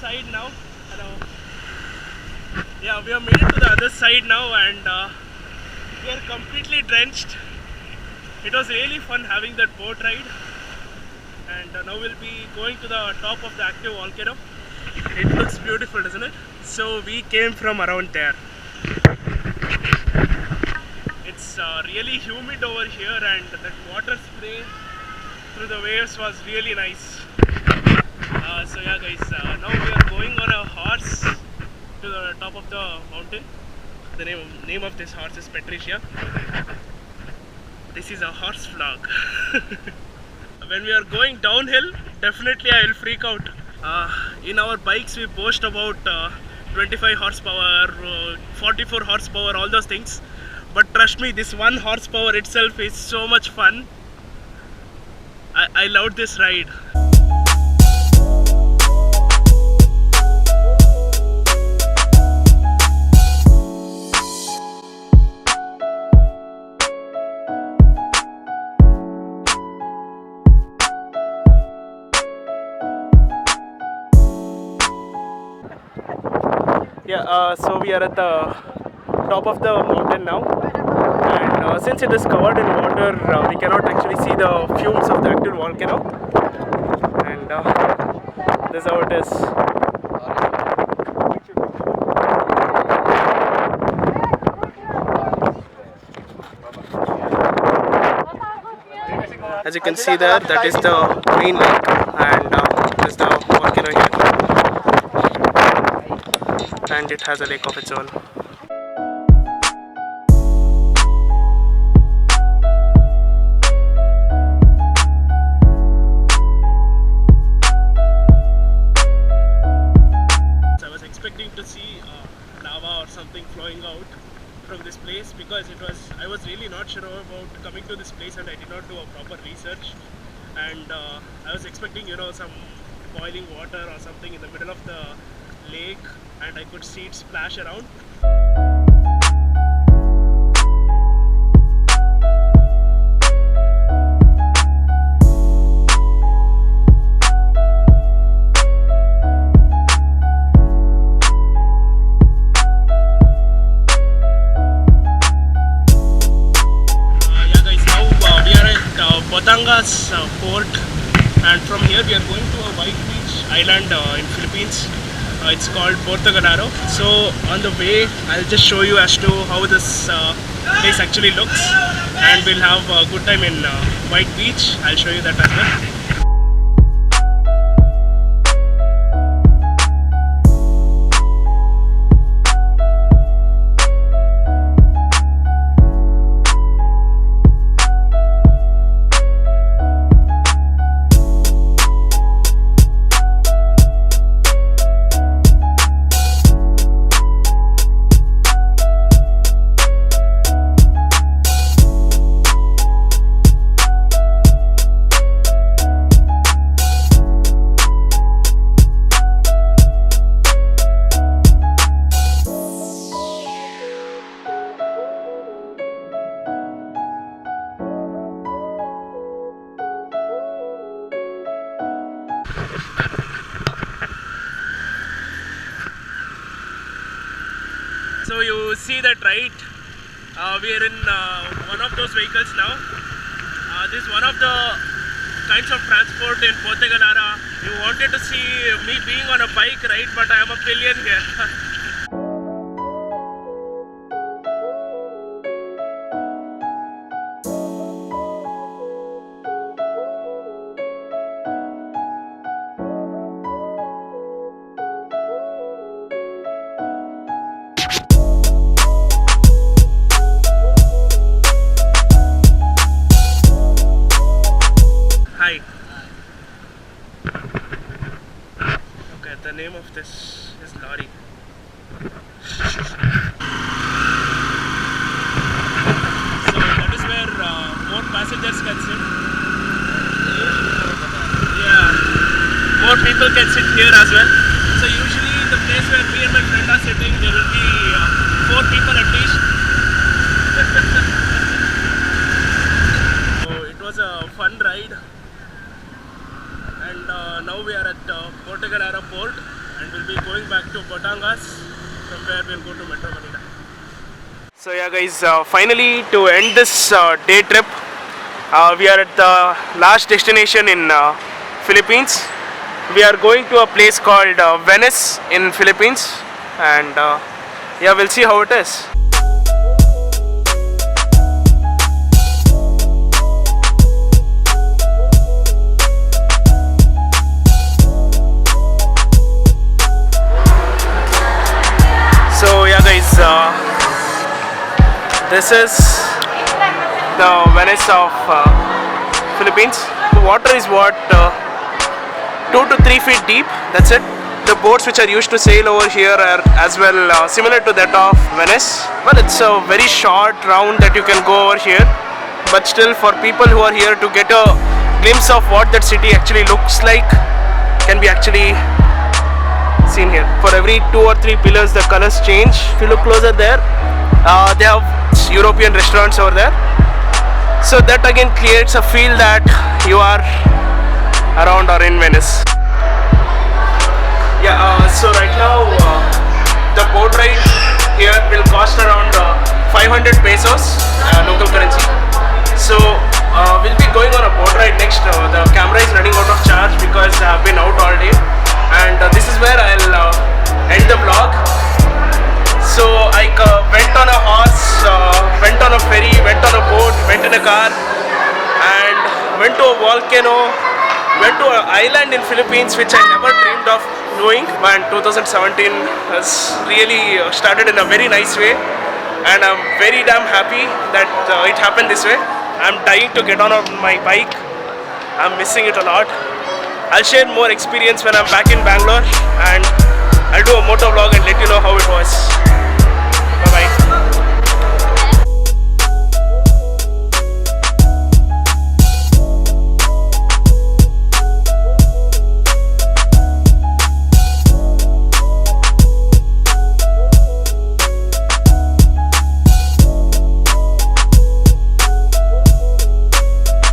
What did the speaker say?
side now. Yeah, we have made it to the other side now, and we are completely drenched. It was really fun having that boat ride, and now we'll be going to the top of the active volcano. It looks beautiful, doesn't it? So we came from around there. It's really humid over here, and that water spray through the waves was really nice. So yeah guys, now we are going on a horse to the top of the mountain. The name of this horse is Patricia. This is a horse vlog. When we are going downhill, definitely I will freak out. In our bikes we boast about 25 horsepower, 44 horsepower, all those things. But trust me, this 1 horsepower itself is so much fun. I loved this ride. Yeah, so we are at the top of the mountain now, and since it is covered in water, we cannot actually see the fumes of the active volcano, and this is how it is. As you can see there, that is the main lake, and this is the volcano here. And it has a lake of its own. So I was expecting to see lava or something flowing out from this place, because I was really not sure about coming to this place, and I did not do a proper research, and I was expecting, you know, some boiling water or something in the middle of the lake, and I could see it splash around. Yeah guys, now we are at Batangas port, and from here we are going to a white beach island in Philippines. It's called Portugalaro. So on the way, I'll just show you as to how this place actually looks, and we'll have a good time in White Beach. I'll show you that as well. So you see that, right? We are in one of those vehicles now. This is one of the kinds of transport in Portugalaro. You wanted to see me being on a bike, right? But I am a pillion here. Okay, the name of this is lorry. So that is where more passengers can sit. Yeah, more people can sit here as well. So usually the place where me and my friend are sitting, there will be 4 people at least. So it was a fun ride. And now we are at Portugalaro port. and we'll be going back to Batangas. From there we'll go to Metro Manila. So yeah guys, finally to end this day trip, we are at the last destination in Philippines. We are going to a place called Venice in Philippines, and yeah, we'll see how it is. So yeah guys, this is the Venice of Philippines. The water is what 2 to 3 feet deep, that's it. The boats which are used to sail over here are as well similar to that of Venice. Well, it's a very short round that you can go over here, but still for people who are here to get a glimpse of what that city actually looks like can be actually seen here. For every 2 or 3 pillars the colors change. If you look closer there, they have European restaurants over there, so that again creates a feel that you are around or in Venice. Yeah, so right now the boat ride here will cost around 500 pesos local currency. So we'll be going on a boat ride next. The camera is running out of charge because I've been out all day, and this is where I'll end the vlog. So I went on a horse, went on a ferry, went on a boat, went in a car, and went to a volcano, went to an island in Philippines which I never dreamed of knowing. And 2017 has really started in a very nice way, and I'm very damn happy that it happened this way. I'm dying to get on my bike. I'm missing it a lot. I'll share more experience when I'm back in Bangalore, and I'll do a motor vlog and let you know how it was. Bye bye.